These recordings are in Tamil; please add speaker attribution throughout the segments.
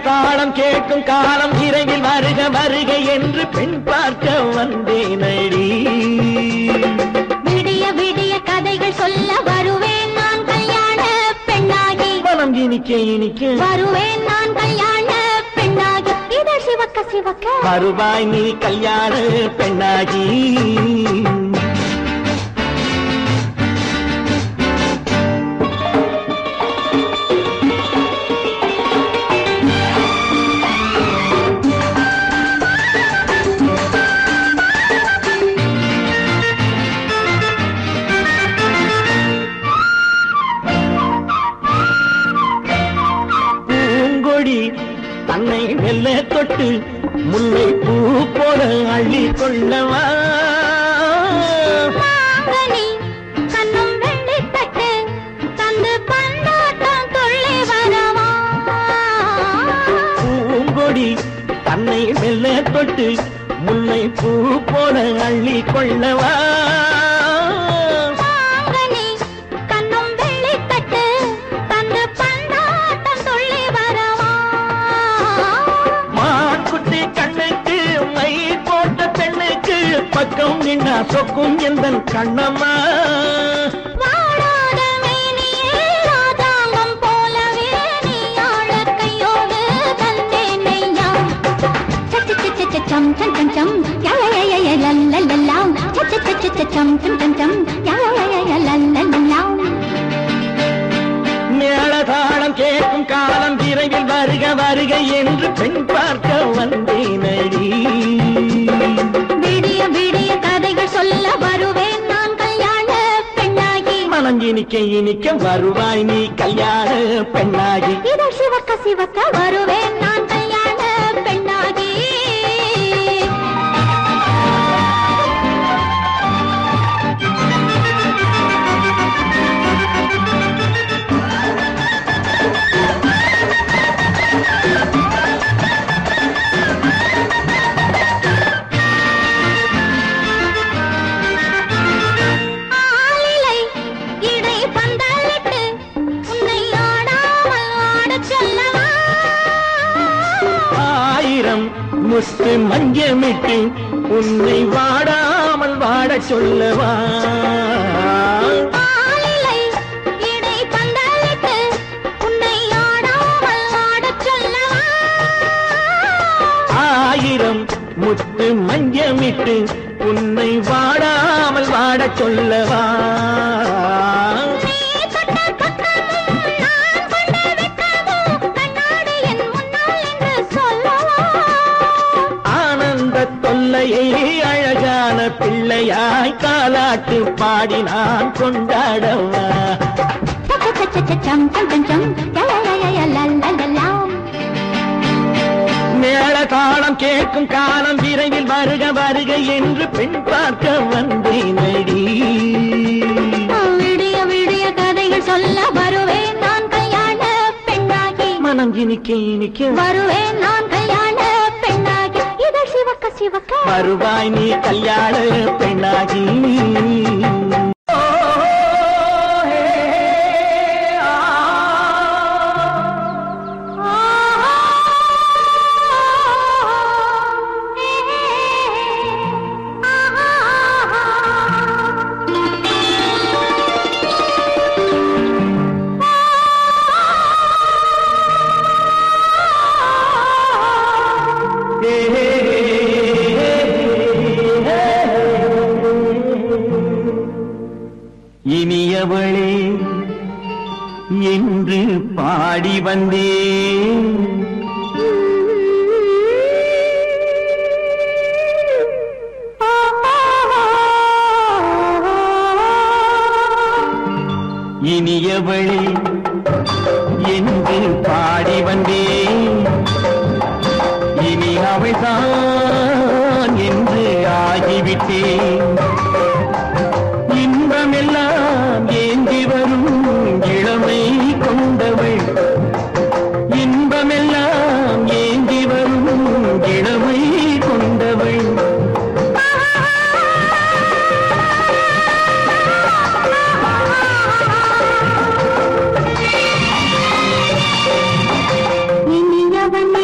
Speaker 1: மேளதாளம் கேட்கும் காலம் விரைவில் வருக வருக என்று பெண் பார்க்க வந்தேனடி.
Speaker 2: விடிய விடிய கதைகள் சொல்ல வருவேன் நான் கல்யாண பெண்ணாகி.
Speaker 1: மனம் இனிக்க இனிக்க
Speaker 2: வருவேன் நான் கல்யாண பெண்ணாகி. இதழ் சிவக்க சிவக்க
Speaker 1: வருவாய் நீ கல்யாண பெண்ணாகி. தன்னை வெல்ல தொட்டு முல்லை பூ போல அள்ளி கொள்ளவா.
Speaker 2: கண்ணும் வெள்ளி தட்டு தந்து பந்தாட்டம் துள்ளி வரவா.
Speaker 1: பூங்கொடி தன்னை வெல்ல தொட்டு முல்லை பூ போல அள்ளி கொள்ளவா. பக்கம் நின்னா சொக்கும் எந்தன் கண்ணம்மா.
Speaker 2: வாழாத மேனியே ராஜாங்கம் போலவே நீ ஆழ கையோடு தந்தேனையா. சச்ச சச்ச சம் சம் சம் சம் யய லல்லல்லாம். சச்ச சச்ச சம் சம் சம் சம் யய லல்லல்லாம்.
Speaker 1: மேளதாளம் கேட்கும் காலம் விரைவில் வருக வருக என்று பெண் பார்க்க வந்தேனடி.
Speaker 2: விடிய விடிய கதைகள் சொல்ல வருவேன் நான் கல்யாண பெண்ணாகி.
Speaker 1: மனம் இனிக்க இனிக்க வருவாய் நீ கல்யாண பெண்ணாகி.
Speaker 2: இதழ் சிவக்க சிவக்க வருவேன் நான் கல்யாண பெண்ணாகி.
Speaker 1: முத்து மஞ்சமிட்டு உன்னை வாடாமல் வாட சொல்லவா. ஆயிரம் முத்து மஞ்சமிட்டு உன்னை வாடாமல் வாட சொல்லவா. அழகான பிள்ளையாய் காலாட்டு பாடி நான் கொண்டாடவா. மேளதாளம் கேட்கும் காலம் விரைவில் வருக வருக என்று பெண் பார்க்க வந்தேனடி.
Speaker 2: விடிய விடிய கதைகள் சொல்ல வருவேன் நான் கல்யாண பெண்ணாகி.
Speaker 1: மனம் இனிக்க இனிக்க
Speaker 2: வருவேன் நான் கல்யாண பெண்ணாகி. இதழ் சிவக்க சிவக்க
Speaker 1: வருவாய் நீ கல்யாண பெண்ணாகி. இனியவளே என்று பாடி வந்தேன். இனியவளே என்று பாடி வந்தேன். இனி அவள்தான் என்று ஆகிவிட்டேன். இன்பமெல்லாம் ஏந்தி வரும் இளமை கொண்டவள். இன்பமெல்லாம் ஏந்தி வரும் இளமை கொண்டவள்.
Speaker 2: இனியவனே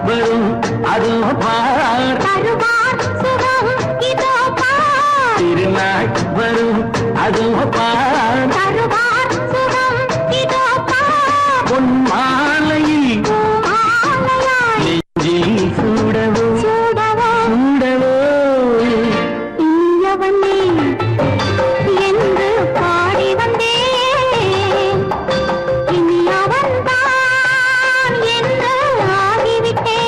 Speaker 1: வரும் அதோ பார்
Speaker 2: தருவார் சுகம் இதோ பார்
Speaker 1: திருநாள் வரும் அதோ பார்
Speaker 2: தருவார் சுகம் இதோ பார்
Speaker 1: பொன் மாலையில்
Speaker 2: மாலையாய்
Speaker 1: நெஞ்சில் சூடவோ
Speaker 2: சூடவோ
Speaker 1: சூடவோ
Speaker 2: இனியவனே என்று பாடி வந்தேன் இனி அவன்தான் என்று ஆகிவிட்டேன்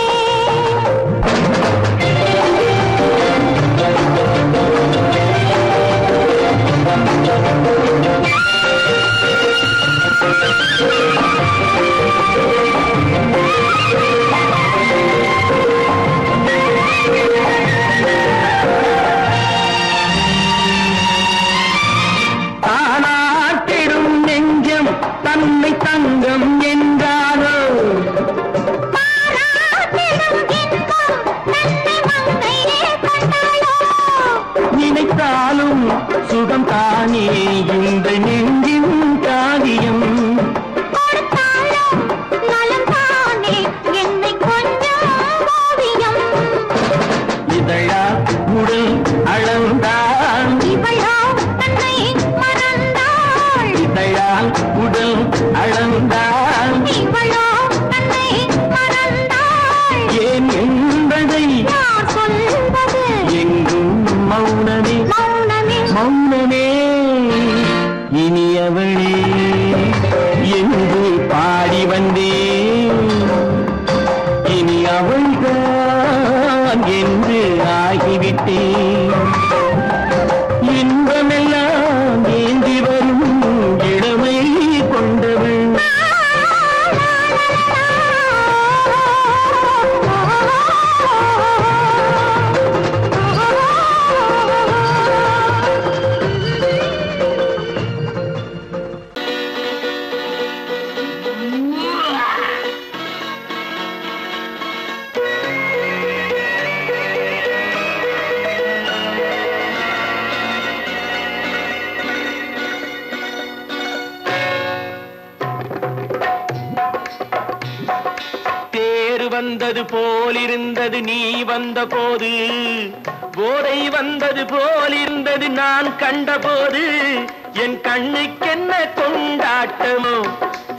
Speaker 1: தானாட்டிடும் நெஞ்சம் தன்னை தங்கம் என்றாரோ
Speaker 2: பாராட்டிடும் இன்பம் தன்னை மங்கையே கொண்டாளோ
Speaker 1: நினைத்தாலும் சுகம் தானே இந்த நெஞ்சின் காவியம்
Speaker 2: கொடுத்தாலும் நலம்தானே என்னை கொஞ்சம் ஓவியம்
Speaker 1: இதழா உடல் அளந்தான்
Speaker 2: இவளோ தன்னை மறந்தாள்
Speaker 1: இதழால் உடல் அளந்தான்
Speaker 2: இவளோ தன்னை மறந்தாள்
Speaker 1: ஏன் என்பதை
Speaker 2: யார் சொல்வது
Speaker 1: எங்கும் மௌனமே
Speaker 2: மௌனமே
Speaker 1: மௌனமே இனியவளே என்று பாடி வந்தேன் இனி அவள்தான் என்று ஆகிவிட்டேன் இன்பமெல்லாம் ஏந்தி வரும் இளமை கொண்டவள் தேர் வந்தது போலிருந்தது நீ வந்த போது போதை வந்தது போலிருந்தது நான் கண்டபோது என் கண்ணுக்கென்ன கொண்டாட்டமோ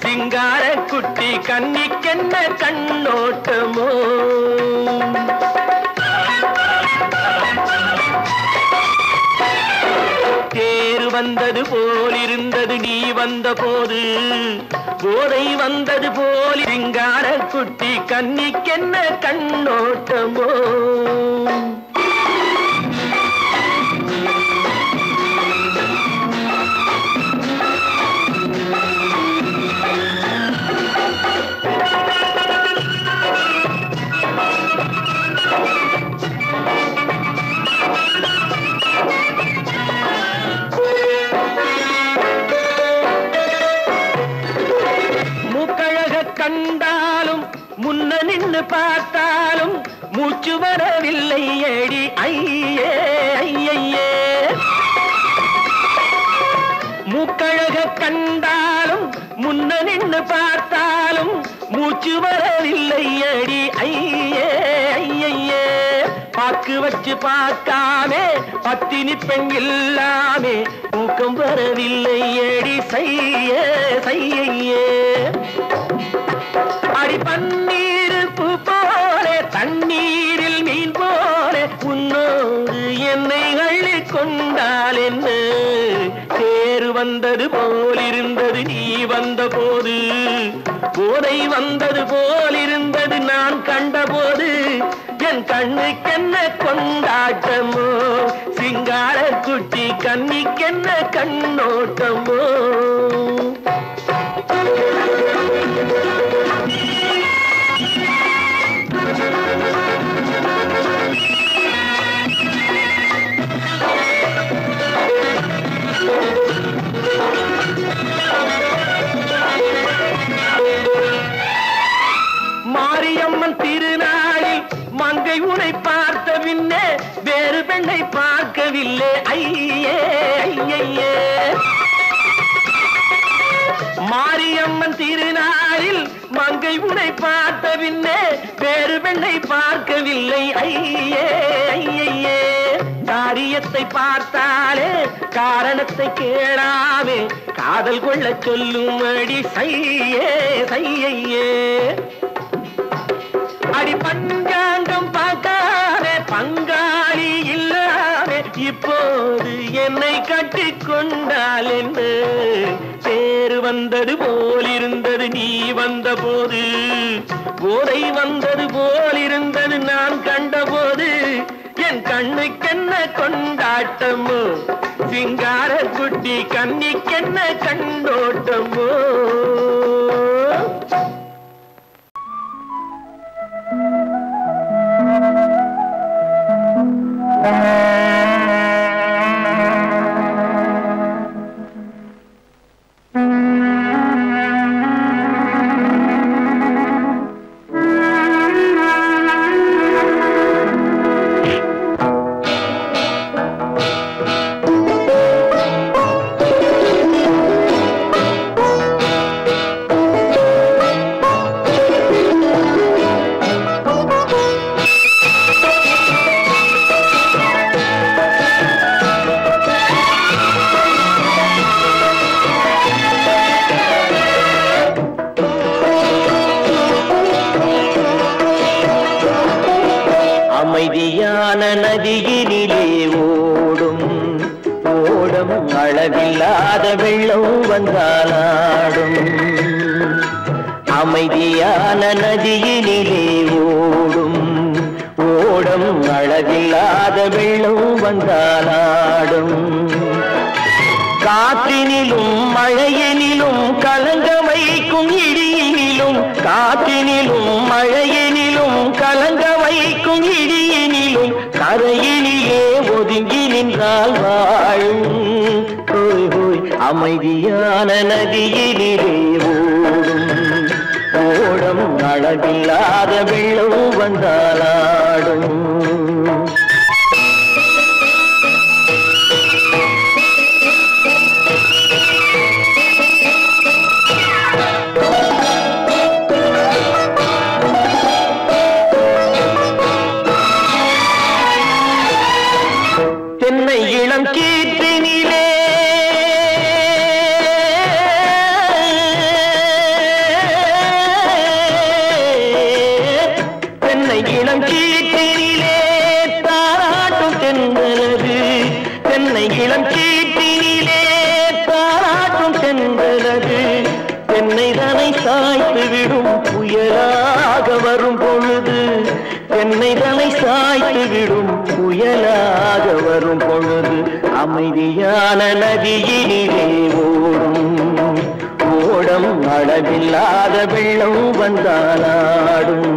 Speaker 1: சிங்கார குட்டி கண்ணிக்கென்ன கண்ணோட்டமோ தேர் வந்தது போலிருந்தது நீ வந்த போது போதை வந்தது போல் சிங்கார குட்டி கண்ணிக்கென்ன கண்ணோட்டமோ கண்டாலும் முன்ன நின்னு பார்த்தாலும் மூச்சு வரவில்லை ஏடி ஐயே ஐயே மூக்கழக கண்டாலும் முன்ன நின்னு பார்த்தாலும் மூச்சு வரவில்லை ஏடி ஐயே ஐயே பாக்கு வச்சு பார்க்காமே பத்தினி பெண் இல்லாமே தூக்கம் வரவில்லை ஏடி செய்ய செய்யே அடி பன்னீர் பூ போல தண்ணீரில் மீன் போல உன்னோடு என்னை அள்ளி கொண்டால் என்ன தேர் வந்தது போலிருந்தது நீ வந்த போது போதை வந்தது போலிருந்தது நான் கண்டபோது என் கண்ணுக்கென்ன கொண்டாட்டமோ சிங்கார குட்டி கண்ணிக்கென்ன கண்ணோட்டமோ மாரியம்மன் திருநாளில் மங்கை உனை பார்த்த பின்னே வேறு பெண்ணை பார்க்கவில்லை ஐயே ஐயே மாரியம்மன் திருநாளில் மங்கை அடியை உன்னை பார்த்த பின்னே வேறு பெண்ணை பார்க்கவில்லை ஐயே ஐயே. காரியத்தை பார்த்தாலே காரணத்தை கேளாமே காதல் கொள்ள சொல்லும்படி சையே சையே. அடி பஞ்சாங்கம் பார்க்காதே பங்காளி இல்லாமே இப்போது என்னை கட்டிக்கொண்டால் என்று சேரு வந்தது போலிருந்தது நீ வந்த போது போதை வந்தது போலிருந்தது நான் கண்டபோது என் கண்ணுக்கென்ன கொண்டாட்டமோ சிங்கார குட்டி கண்ணிக்கென்ன கண்டோட்டமோ. அமைதியான நதியினிலே ஓடும் ஓடம் அளவில்லாத வெள்ளம் வந்தாலாடும். அமைதியான நதியினிலே ஓடும் ஓடம் அளவில்லாத வெள்ளம் வந்தாலாடும். காற்றினிலும் மழையினிலும் கலங்க வைக்கும் இடியினிலும் காற்றினிலும் மழையினிலும் கலங்க வைக்கும் இடியினிலும் கரையினிலே ஒதுங்கி நின்றால் வாழும். ஹோய் ஹோய் அமைதியான நதியினிலே ஓடும் ஓடம் அளவில்லாத வெள்ளம் வந்தாலாடும். தென்னை இளம் கீற்றினிலே தென்னை இளம் கீற்றினிலே தாராட்டும் தென்றலது. தென்னை இளம் கீற்றினிலே தாராட்டும் தென்றலது. தென்னை தனை சாய்த்து விடும் புயலாக வரும் பொழுது தென்னை தனை சாய்த்து விடும் புயலாக வரும் பொழுது அமைதியான நதியினிலே ஓடும் ஓடம் அளவில்லாத வெள்ளம் வந்தாலாடும்.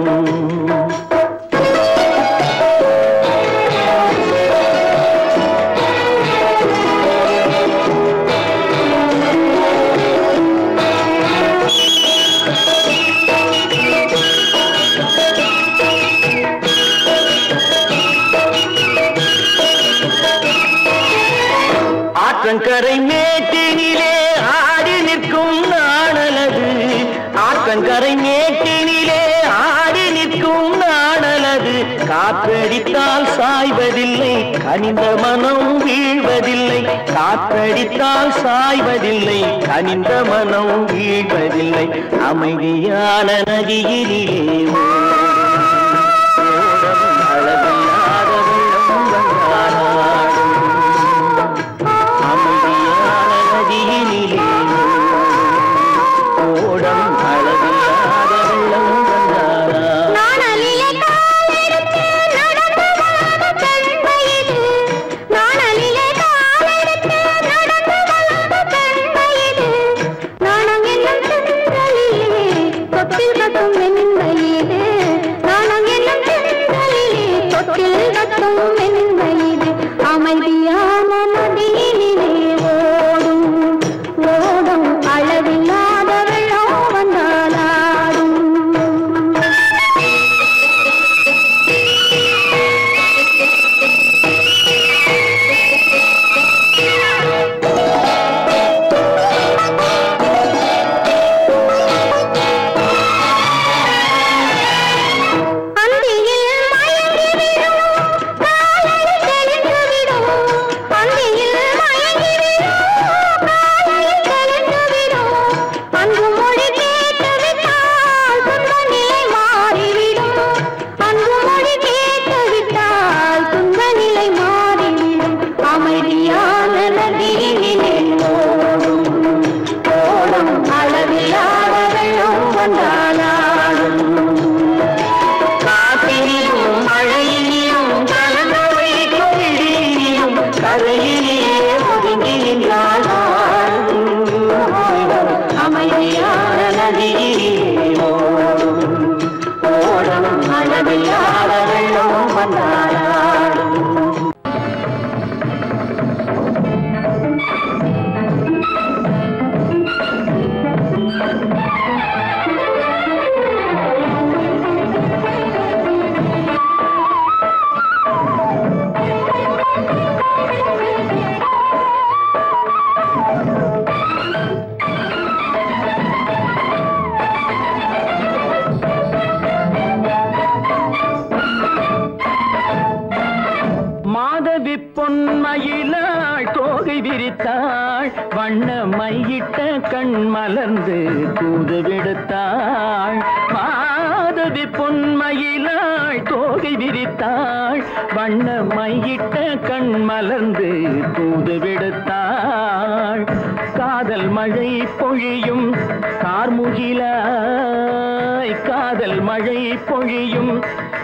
Speaker 1: ஆற்றங்கரை மேட்டினிலே ஆடி நிற்கும் நாணலது. ஆற்றங்கரை மேட்டினிலே ஆடி நிற்கும் நாணலது. காற்றடித்தால் சாய்வதில்லை கனிந்த மனம் வீழ்வதில்லை. காற்றடித்தால் சாய்வதில்லை கனிந்த மனம் வீழ்வதில்லை. அமைதியான நதியினிலே ஓடும் அளவில்லாத வெள்ளம் வந்தாலாடும். அமைதியான நதியினிலே ஓடம் அளவில்லாத வெள்ளம் வந்தாலாடும்.
Speaker 2: அமைதியான நதியினிலே ஓடும் ஓடும் அளவில்லாத வெள்ளம் வந்தாலாடும்.
Speaker 1: காற்றிலும் மழையிலும் கலந்தவை கொடியிலும் கரையிலே ஒதுங்கினாள் அமைதியான நதியிலே ஓடும் அளவில்லாத வெள்ளம் வந்தாடும். மாதவி பொன்மயிலாள் தோகை விரித்தாள் வண்ண மையிட்ட கண் மலர்ந்து தூது விடுத்தாள். மாதவி பொன்மயிலாள் தோகை விரித்தாள் வண்ண மையிட்ட கண் மலர்ந்து தூது விடுத்தாள். காதல் மழை பொழியும் கார்முகிலாய் காதல் மழை பொழியும்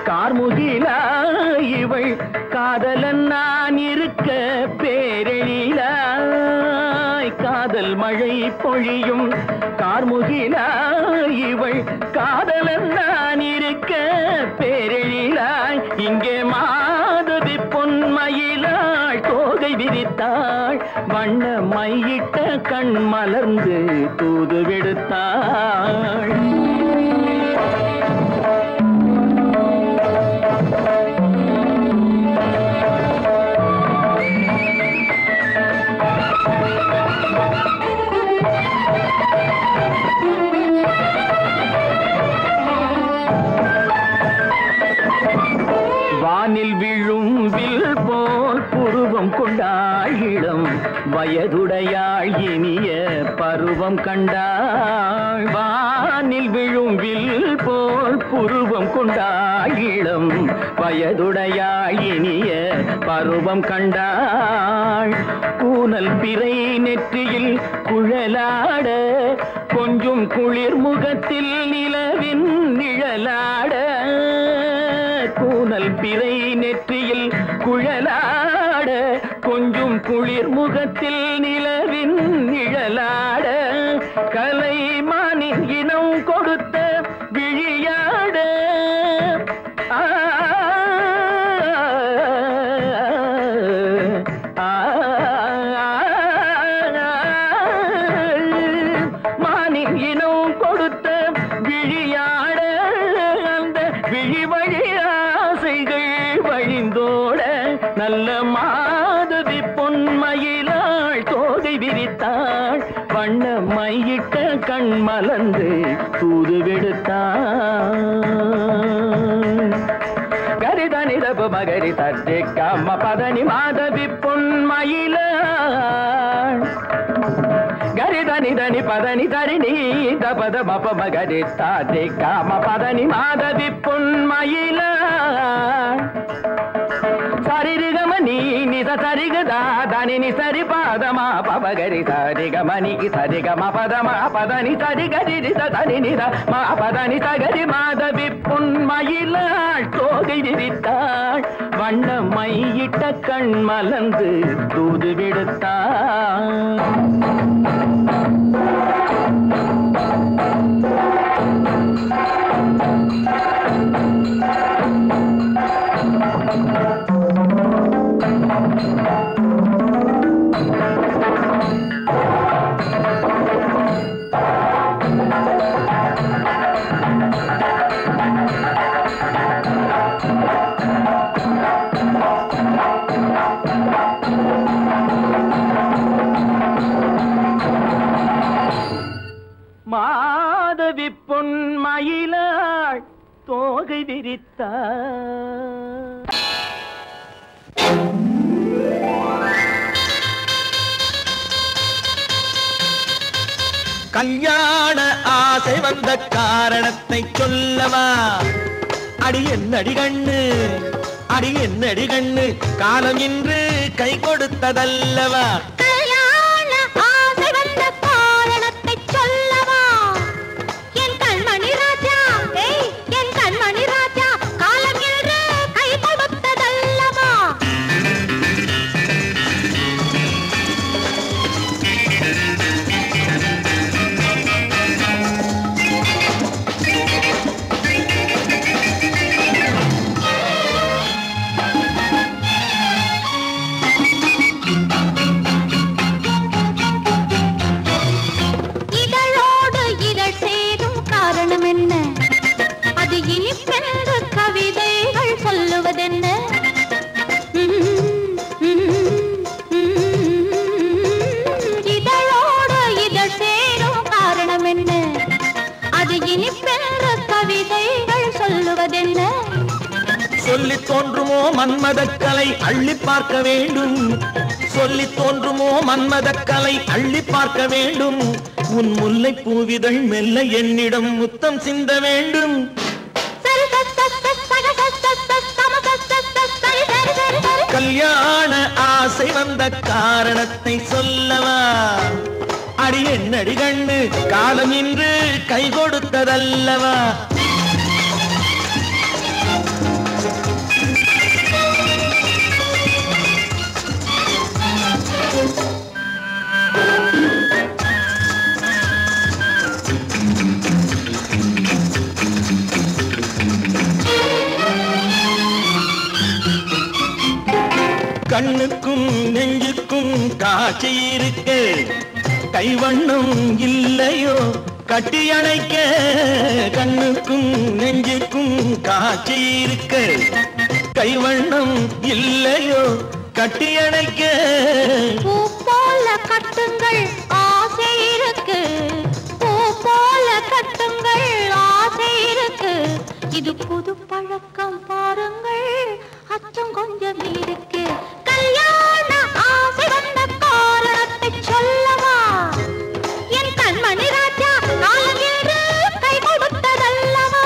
Speaker 1: கார்முகிலாய் இவள் காதலன் நான் இருக்க பேரெழிலாய். காதல் மழை பொழியும் கார்முகிலாய் இவள் காதலன் நான் இருக்க பேரெழிலாய். இங்கே மாதவி பொன்மயிலாள் தோகை விரித்தாள் வண்ண மையிட்ட கண் மலர்ந்து தூது விடுத்தாள். வானில் விழும் வில் போல் புருவம் கொண்டாள் இளம் வயதுடையாள் இனிய பருவம் கண்டாள். வானில் விழும் வில் போல் புருவம் கொண்டாள் இளம் வயதுடையாள் இனிய பருவம் கண்டாள். கூனல் பிறை நெற்றியில் குழலாட கொஞ்சம் குளிர் முகத்தில் நிலவின் நிழலாட. கூனல் பிறை நெற்றியில் குழலாட கொஞ்சம் குளிர் முகத்தில் நிலவின் நிழலாட. கலைமானின் இனம் கொடுத்த விழியாட மானின் இனம் கொடுத்த விழியாட. அந்த விழி வழி ஆசைகள் வழிந்தோட நல்ல மாதவி பொன்மயிலாள் தோகை விரித்தாள் வண்ண மையிட்ட கண் மலர்ந்து தூது விடுத்தாள். கரிதனி தப மகரி தட்டே காம பதனி மாதவி பொன்மயிலாள். கரிதனி தனி பதனி தரிணி தபத மப மகரி தாட்டே காம பதனி மாதவி பொன்மயிலாள். சரிகமணி நித சரிகதா தனி சரி பாதமா பபகரி சரிகமணி சரிகம பதமா பதனி சரிகரி தனி நித மா பதனி சகரி மாதவி பொன்மயிலாள் தோகை விரித்தாள் வண்ண மையிட்ட கண் மலர்ந்து தூது விடுத்தாள். மாதவி பொன்மயிலாள் தோகை விரித்தாள். கல்யாண ஆசை வந்த காரணத்தை சொல்லவா? அடி என்னடி கண்ணு, அடி என்னடி கண்ணு, காலம் இன்று கை கொடுத்ததல்லவா?
Speaker 2: கல்யாண ஆசை வந்த காரணத்தை சொல்லவா? என் கண்மணி ராஜா, இனிப்பென்று கவிதைகள் சொல்லுவதென்ன இதழோடு இதழ் சேரும் காரணம் என்ன அது இனிப்பென்று கவிதைகள் சொல்லுவதென்ன
Speaker 1: சொல்லி தோன்றுமோ மன்மதக்கலை அள்ளி பார்க்க வேண்டும் சொல்லி தோன்றுமோ மன்மதக்கலை அள்ளி பார்க்க வேண்டும் உன் முல்லை பூவிதழ் மெல்ல என்னிடம் முத்தம் சிந்த வேண்டும் கல்யாண ஆசை வந்த காரணத்தை சொல்லவா அடி என்னடி கண்ணு காலம் இன்று கை கொடுத்ததல்லவா கண்ணுக்கும் நெஞ்சுக்கும் காட்சி இருக்க கைவண்ணம் இல்லையோ கட்டி அணைக்க கண்ணுக்கும் நெஞ்சுக்கும் காட்சி இருக்க கைவண்ணம் இல்லையோ கட்டி அணைக்க
Speaker 2: பூ போல கட்டுங்கள் ஆசை இருக்கு பூ போல கட்டுங்கள் ஆசை இருக்கு இது புது பழக்கம் பாருங்கள் அச்சம் கொஞ்சம் இருக்கு கல்யாண ஆசை வந்த காரணத்தை சொல்லவா என் கண்மணி ராஜா காலம் என்று கை கொடுத்ததல்லவா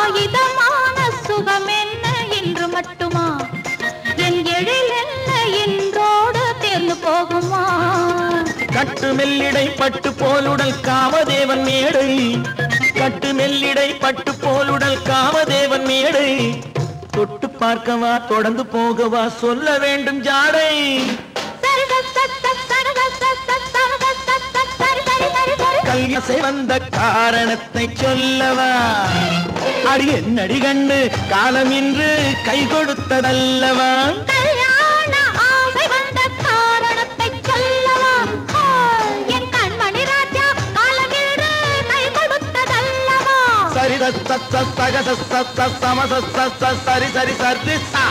Speaker 2: இதமான சுகம் என்ன என்று மட்டுமா என் எழில் என்ன என்றோடு தேர்ந்து போகுமா
Speaker 1: கட்டு மெல்லிடை பட்டு போலுடல் காமதேவன் மேடை கட்டு மெல்லிடை பட்டு போலுடல் காமதேவன் மேடை தொட்டு பார்க்கவா தொடர்ந்து போகவா சொல்ல வேண்டும் ஜாடை கல்யாசை வந்த காரணத்தை சொல்லவா அடி என்னடி கண்டு காலம் இன்று கை கொடுத்ததல்லவா
Speaker 2: கல்யாண ஆசை வந்த காரணத்தை சொல்லவா என் கண்மணி ராஜா காலம் இன்று கை கொடுத்ததல்லவா
Speaker 1: சரி சக சம சரி சரி சரி சா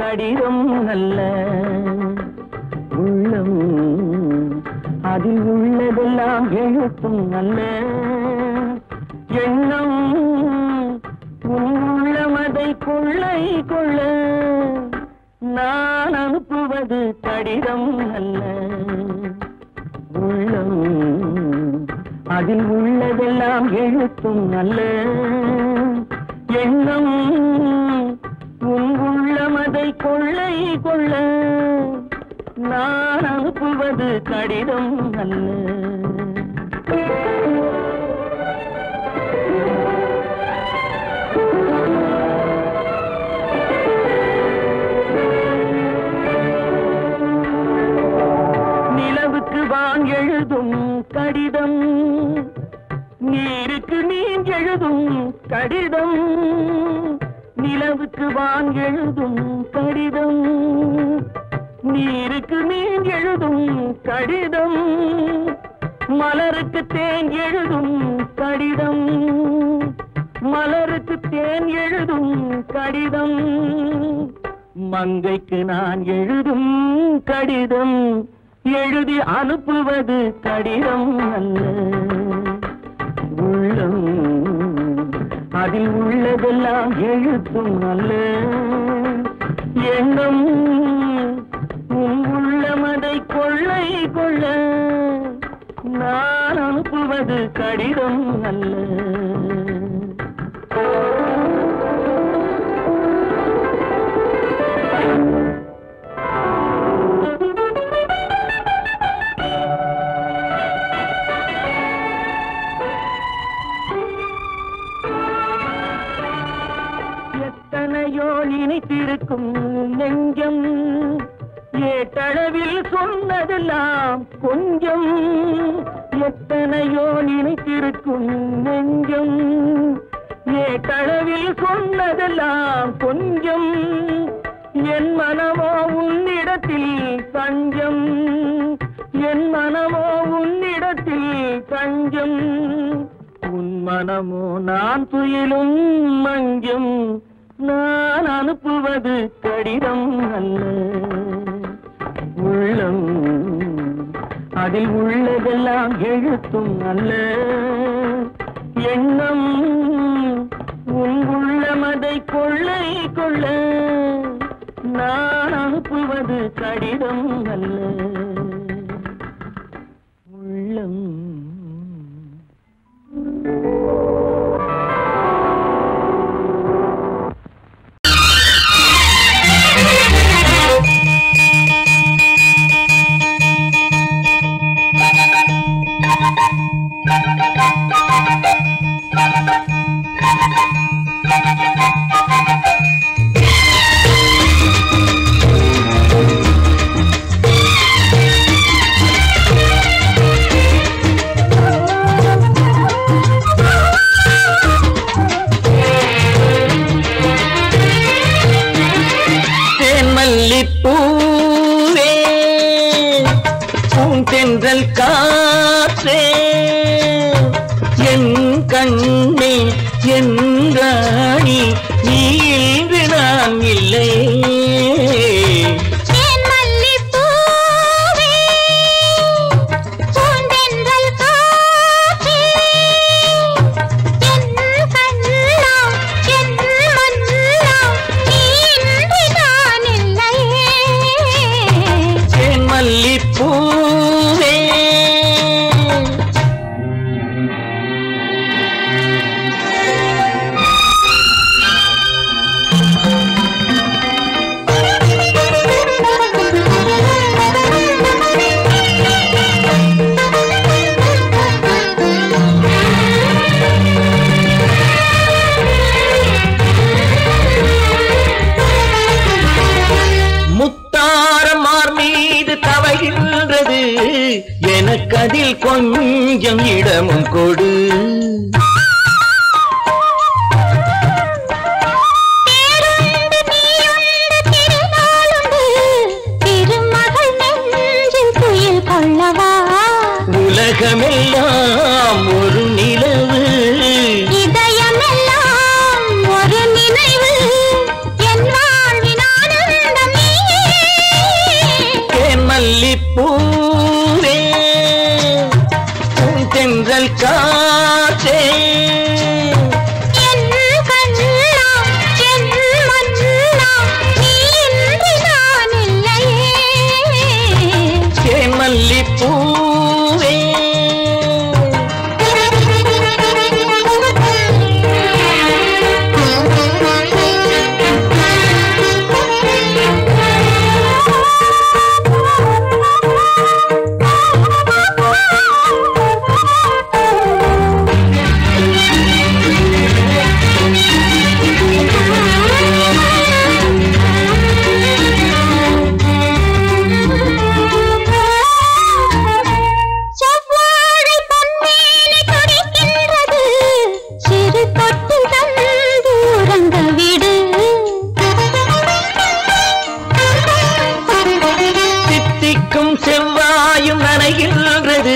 Speaker 1: கடிதம் அல்ல உள்ளம் அதில் உள்ளதெல்லாம் எழுத்தும் அல்ல எண்ணம் உள்ளமதை கொள்ளை கொள்ள நான் அனுப்புவது கடிதம் அல்ல உள்ளம் அதில் உள்ளதெல்லாம் எழுத்தும் அல்ல எண்ணம் உள்ளமதை கொள்ளை கொள்ள நான் அனுப்புவது கடிதம் அல்ல நிலவுக்கு வான் எழுதும் கடிதம் நீருக்கு நீர் எழுதும் கடிதம் நிலவுக்கு வான் எழுதும் கடிதம் நீருக்கு நீர் எழுதும் கடிதம் மலருக்கு தேன் எழுதும் கடிதம் மலருக்கு தேன் எழுதும் கடிதம் மங்கைக்கு நான் எழுதும் கடிதம் எழுதி அனுப்புவது கடிதம் அல்ல உள்ளம் அதில் உள்ளதெல்லாம் எழுத்தும் அல்ல எண்ணம் உள்ளமதை கொள்ளை கொள்ள நான் அனுப்புவது கடிதம் அல்ல. எத்தனையோ நினைத்திருக்கும் நெஞ்சம் ஏட்டளவில் சொன்னதெல்லாம் கொஞ்சம். எத்தனையோ நினைத்திருக்கும் நெஞ்சம் ஏட்டளவில் சொன்னதெல்லாம் கொஞ்சம். என் மனமோ உன்னிடத்தில் தஞ்சம், என் மனமோ உன்னிடத்தில் தஞ்சம். உன் மனமோ நான் துயிலும் மஞ்சம். நான் அனுப்புவது கடிதம் அல்ல உள்ளம் அதில் உள்ளதெல்லாம் எழுத்தும் அல்ல எண்ணம். உன் உள்ளமதை கொள்ளை கொள்ள நான் அனுப்புவது கடிதம் அல்ல உள்ளம். பூவே பூந்தென்றல் காற்றே என் கண்ணே என் ராணி நீ இன்று நான் இல்லை. எனக்கதில் கொஞ்சம் இடமும் கொடு. உலகமெல்லாம் ஒரு நிலவு இதயமெல்லாம் ஒரு நினைவு என் வாழ்வின் ஆனந்தம் நீயே. தேன் மல்லிப்பூவே தென்றல் காற்றே என் கண்ணா என் மன்னா நீ இன்று நான் இல்லையே. தேன் மல்லிப்பூவே செவ்வாயும் நனைகின்றது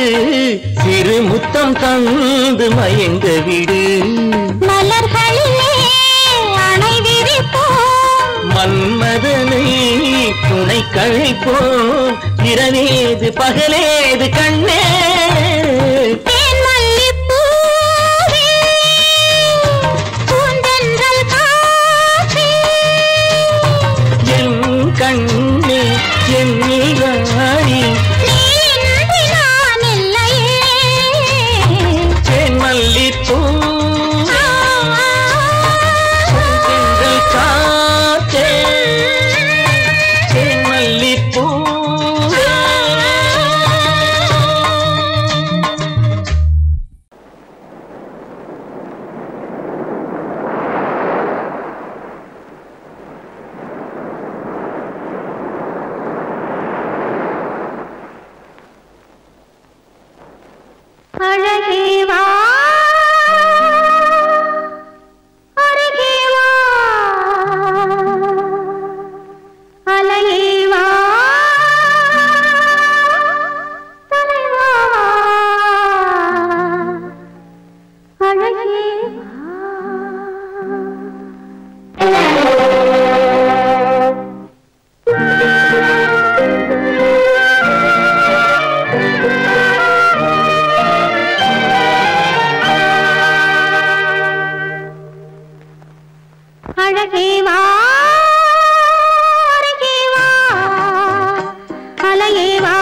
Speaker 1: சிறு முத்தம் தந்து மயங்க விடு. மலர்களிலே அணை விரிப்போம் மன்மதனை துணை கழிப்போம். இரவேது பகலேது கண்ணே. தேன் மல்லிப்பூவே
Speaker 2: அழகே வா அருகே வா அலையே வா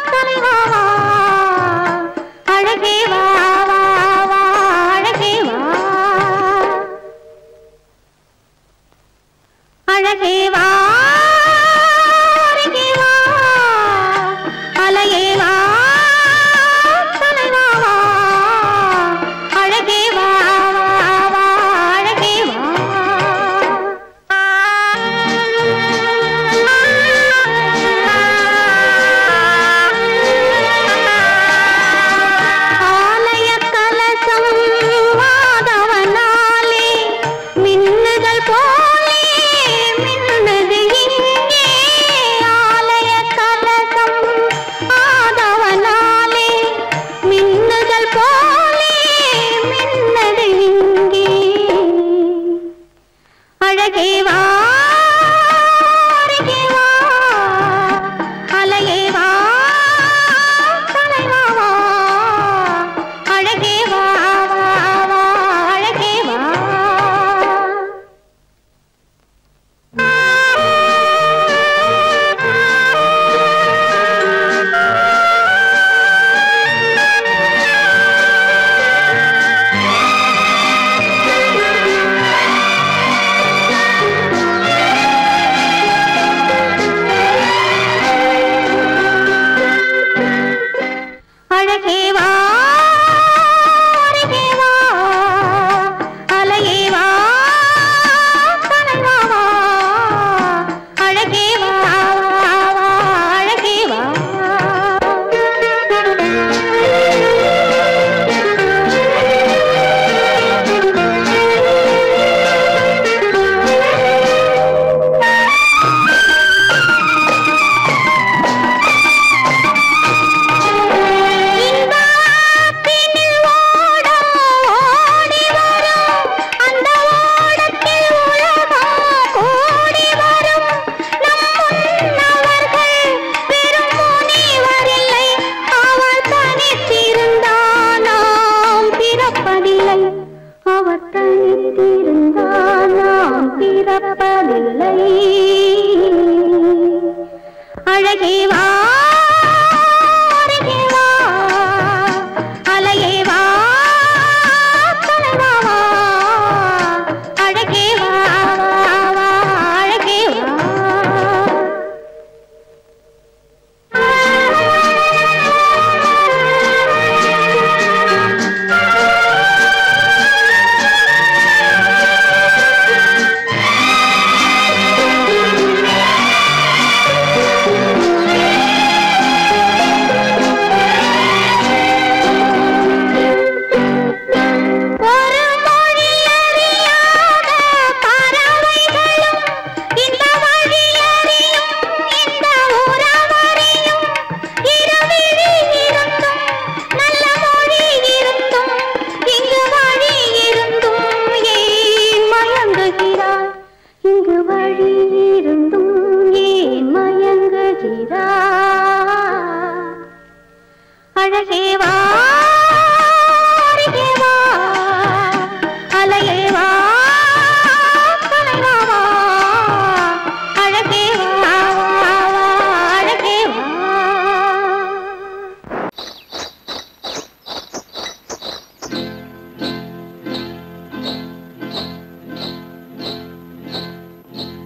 Speaker 2: தலைவா வா அழகே வா வா வா அழகே வா அழகே வா அருகே வா அலையே வா தலைவா வா அழகே வா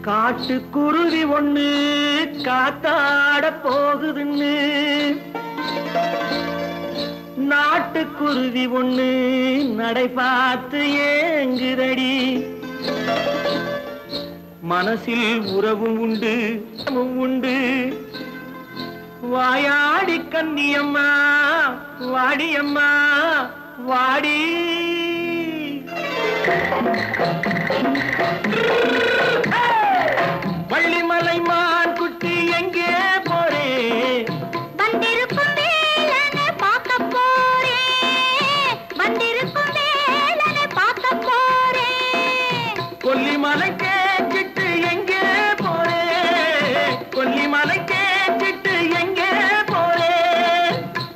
Speaker 1: காட்டுக்குருவி ஒண்ணு காத்தாட போகுதுன்னு நாட்டுக்குருவி ஒண்ணு நடை பார்த்து ஏங்குதடி. மனசில் உறவும் உண்டு உண்டு. வாயாடி கன்னியம்மா வாடியம்மா வாடி. வள்ளிமலை மான் குட்டி எங்கே போறே?
Speaker 2: வந்திருக்கும் வேலனை பார்க்க போறே. வந்திருக்கும் வேலனை பார்க்க போறே.
Speaker 1: கொல்லிமலை கேட்டுட்டு எங்கே போறே? கொல்லிமலை கேட்டுட்டு எங்கே போறே?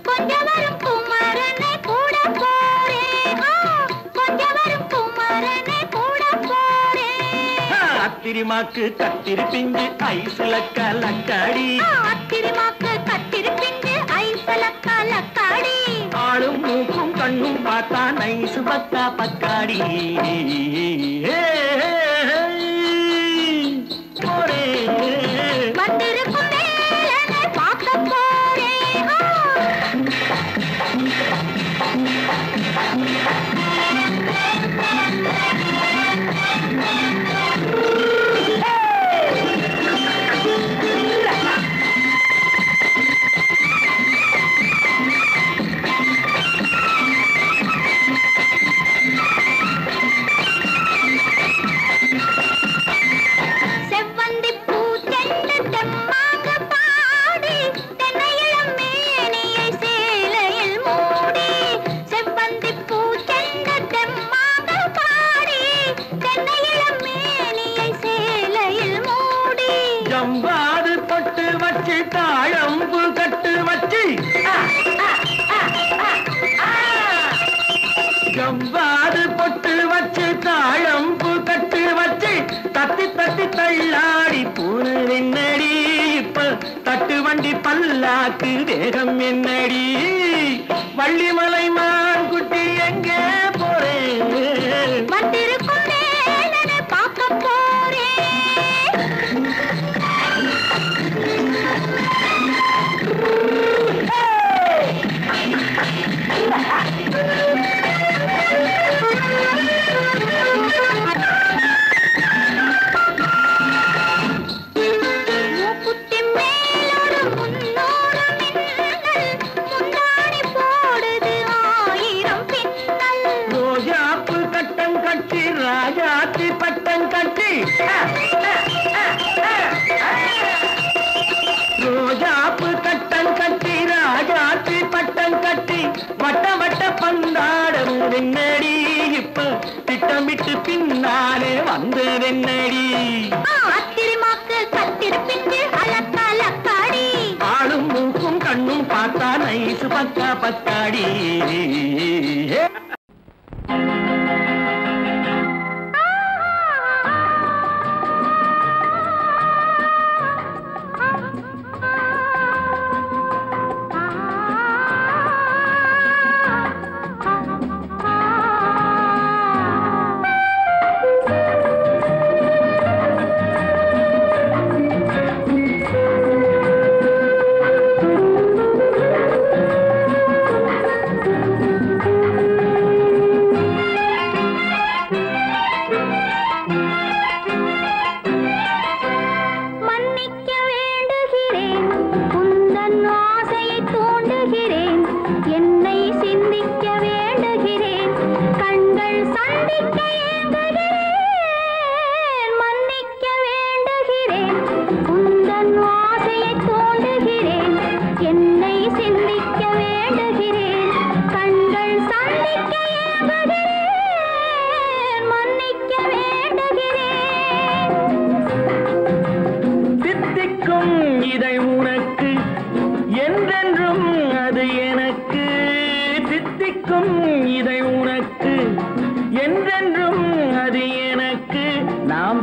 Speaker 2: கொஞ்சம் வரும் குமரனை கூட போறே. கொஞ்சம் வரும் குமரனை கூட போறே.
Speaker 1: ஆத்திரிமாக்கு கத்திரி பிஞ்சு ஐசுல கலக்காடி
Speaker 2: ஆத்திரிமாக்கு கத்திரி பிஞ்சு ஐசுல கலக்காடி
Speaker 1: ஆளும் மூக்கும் கண்ணும் பார்த்தா நைசு பக்கா பக்காடி
Speaker 2: வந்திருக்கும் வேலனை பார்க்க போறேன்
Speaker 1: ஜம்பாது பொட்டு வச்சு தாழம்பு கட்டு வச்சு ஜம்பாது பொட்டு வச்சு தாழம்பு கட்டு வச்சு தட்டி தட்டி தள்ளாடி பூனு என்னடி இப்ப தட்டு வண்டி பல்லாக்கு வேகம் என்னடி வள்ளிமலை மான் குட்டி எங்கே போறேன்
Speaker 2: வந்திருக்கும் வேலனை பார்க்க போறேன்
Speaker 1: ராஜாத்தி பட்டம் கட்டி ரோஜாப்பு கட்டம் கட்டி ராஜாத்தி பட்டம் கட்டி வட்ட வட்ட பந்தாடம் வெண்ணடி இப்ப திட்டமிட்டு பின்னாலே வந்து வெண்ணடி
Speaker 2: ஆத்திரிமாக்கு கத்திரி பிஞ்சு அலக்காடி
Speaker 1: ஆளும் மூக்கும் கண்ணும் பார்த்தா நைசு பக்கா பக்காடி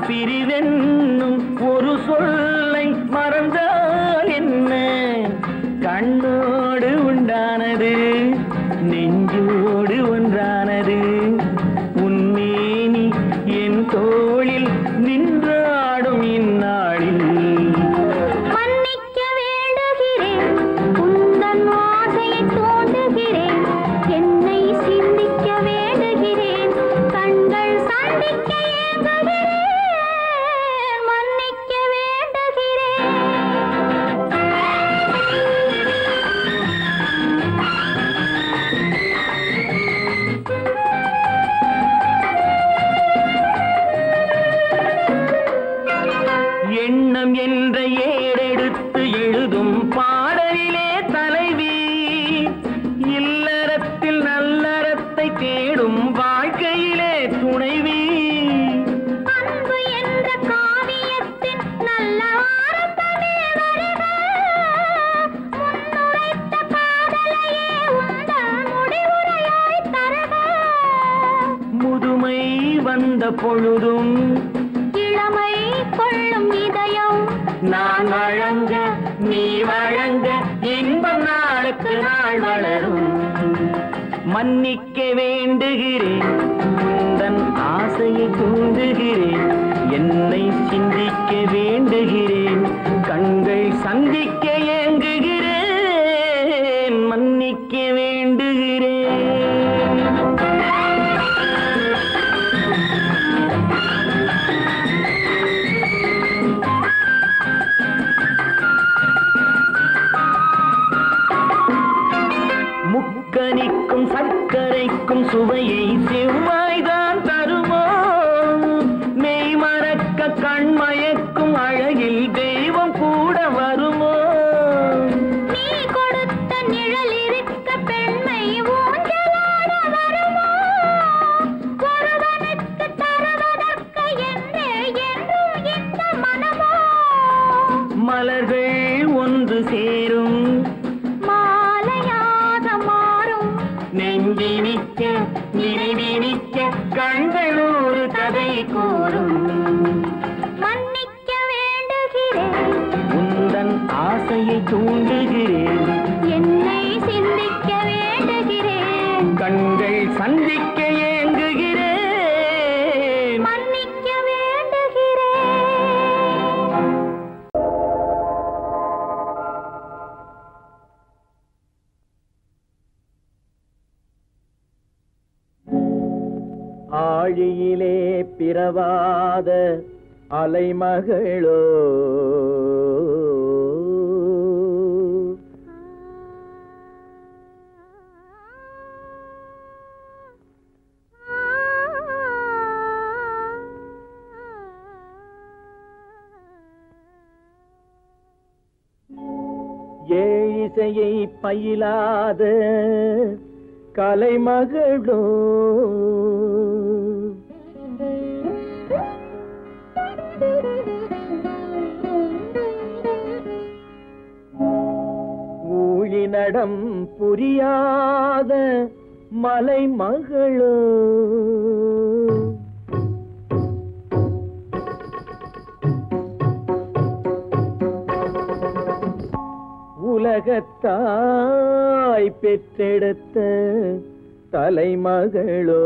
Speaker 1: பிரிவென்னும் ஒரு சொல்லை மறந்தால் என்ன கண்ணோடு உண்டானது நெஞ்சோடு ஒன்றானது உன்மேனி என் தோளில் நின்றாடும் இந்நாளில்
Speaker 2: மன்னிக்க வேண்டுகிறேன் உந்தன் ஆசையை தோண்டுகிறேன் என்னை சிந்திக்க வேண்டுகிறேன் கண்கள் சந்திக்க
Speaker 1: எண்ணம் என்ற ஏடெடுத்து எழுதும் பாடலிலே தலைவி இல்லறத்தில் நல்லறத்தை தேடும் வாழ்க்கையிலே துணைவி
Speaker 2: அன்பு என்ற காவியத்தின் நல்ல ஆரம்பமே வருக முன்னுரைத்த காதலையே உந்தன் முடிவுரையாய் தருக
Speaker 1: முதுமை வந்த பொழுதும்
Speaker 2: இளமை கொள்ளும் இதயம்
Speaker 1: நான் வழங்க நீ வழங்க இன்பம் நாளுக்கு நாள் வளரும். மன்னிக்க வேண்டுகிறேன் உந்தன் ஆசையை தூண்டுகிறேன், என்னை சிந்திக்க வேண்டுகிறேன், கண்கள் சந்திக்க ஏங்குகிறேன், மன்னிக்க வேண்டுகிறேன். முக்கனிக்கும் சர்க்கரைக்கும் சுவையை செவ்வாய்தான் தருமோ, மெய் மறக்க கண்மயக்கும் அழகில் தெய்வம் கூட வருமோ.
Speaker 2: நீ கொடுத்த நிழல் இருக்க பெண்மை ஊஞ்சலாட வருமோ, ஒருவனுக்கு தருவதற்கு என்றே என்றும் இந்த மனமோ.
Speaker 1: மலர்கள் ஒன்று சேரும் நெஞ்சினிக்க நினைவினிக்க கண்கள் ஒரு கதை கூறும்.
Speaker 2: மன்னிக்க வேண்டுகிறேன்
Speaker 1: உந்தன் ஆசையை தூண்டுகிறேன்,
Speaker 2: என்னை சிந்திக்க வேண்டுகிறேன்,
Speaker 1: கண்கள் சந்திக்க ஏங்குகிறேன்,
Speaker 2: மன்னிக்க வேண்டுகிறேன்.
Speaker 1: ஆழியிலே பிறவாத அலைமகளோ, ஏழிசையை பயிலாத கலைமகளோ, ஊழிநடம் புரியாத மலைமகளோ, உலகத்தாய் பெற்றெடுத்த தலைமகளோ,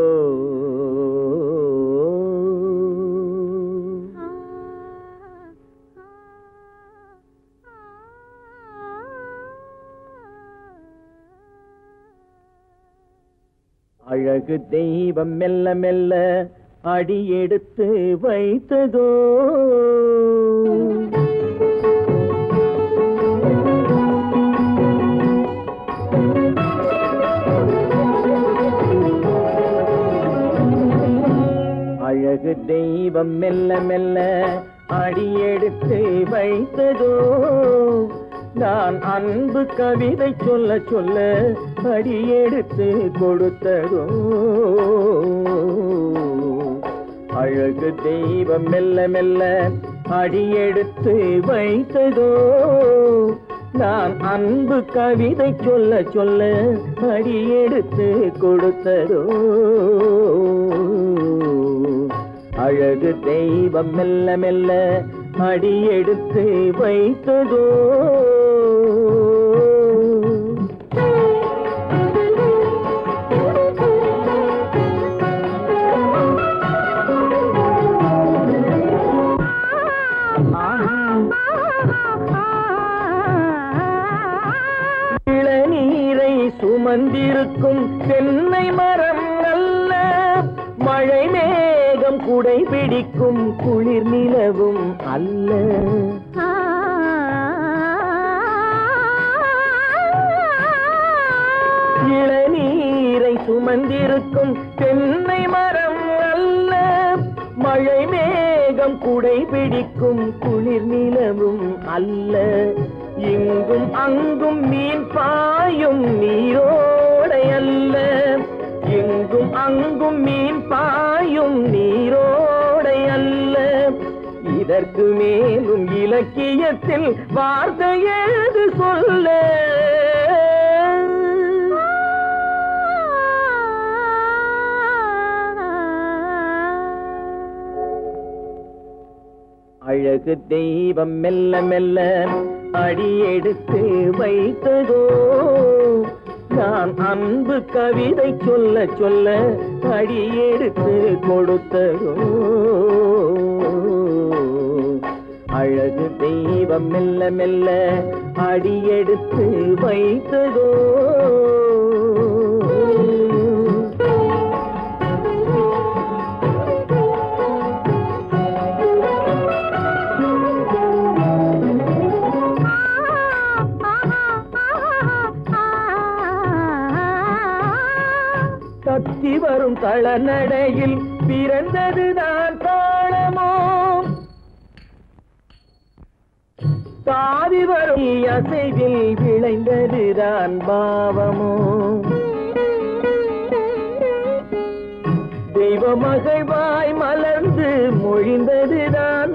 Speaker 1: அழகு தெய்வம் மெல்ல மெல்ல அடியெடுத்து வைத்ததோ, அழகு தெய்வம் மெல்ல மெல்ல அடியெடுத்து வைத்ததோ, நான் அன்பு கவிதை சொல்ல சொல்ல அடியெடுத்து கொடுத்ததோ. அழகு தெய்வம் மெல்ல மெல்ல அடியெடுத்து வைத்ததோ, நான் அன்பு கவிதை சொல்ல சொல்ல அடியெடுத்து கொடுத்ததோ. அழகு தெய்வம் மெல்ல மெல்ல அடியெடுத்து வைத்ததோ. இளநீரை சுமந்திருக்கும் தென்னை மரம் அல்ல, மழை மேகம் குடை பிடிக்கும் குளிர் நிலவும் அல்ல. இளநீரை சுமந்திருக்கும் தென்னை மரம் அல்ல, மழை மேகம் குடை பிடிக்கும் குளிர் நிலவும் அல்ல. இங்கும் அங்கும் மீன் பாயும் நீரோடை அல்ல, இங்கும் அங்கும் மீன் பாயும் நீரோடை அல்ல. இதற்கு மேலும் இலக்கியத்தில் வார்த்தை ஏது சொல்ல? அழகு தெய்வம் மெல்ல மெல்ல அடியெடுத்து வைத்ததோ நான் அன்பு கவிதை சொல்ல சொல்ல அடியெடுத்து கொடுத்ததோ அழகு தெய்வம் மெல்ல மெல்ல அடியெடுத்து வைத்ததோ தத்தி வரும் தளநடையில் பிறந்ததுதான் தாளமோ தாவி வரும் அசைவில் விளைந்ததுதான் பாவமோ தெய்வ மகிழ்வாய் மலர்ந்து மொழிந்ததுதான்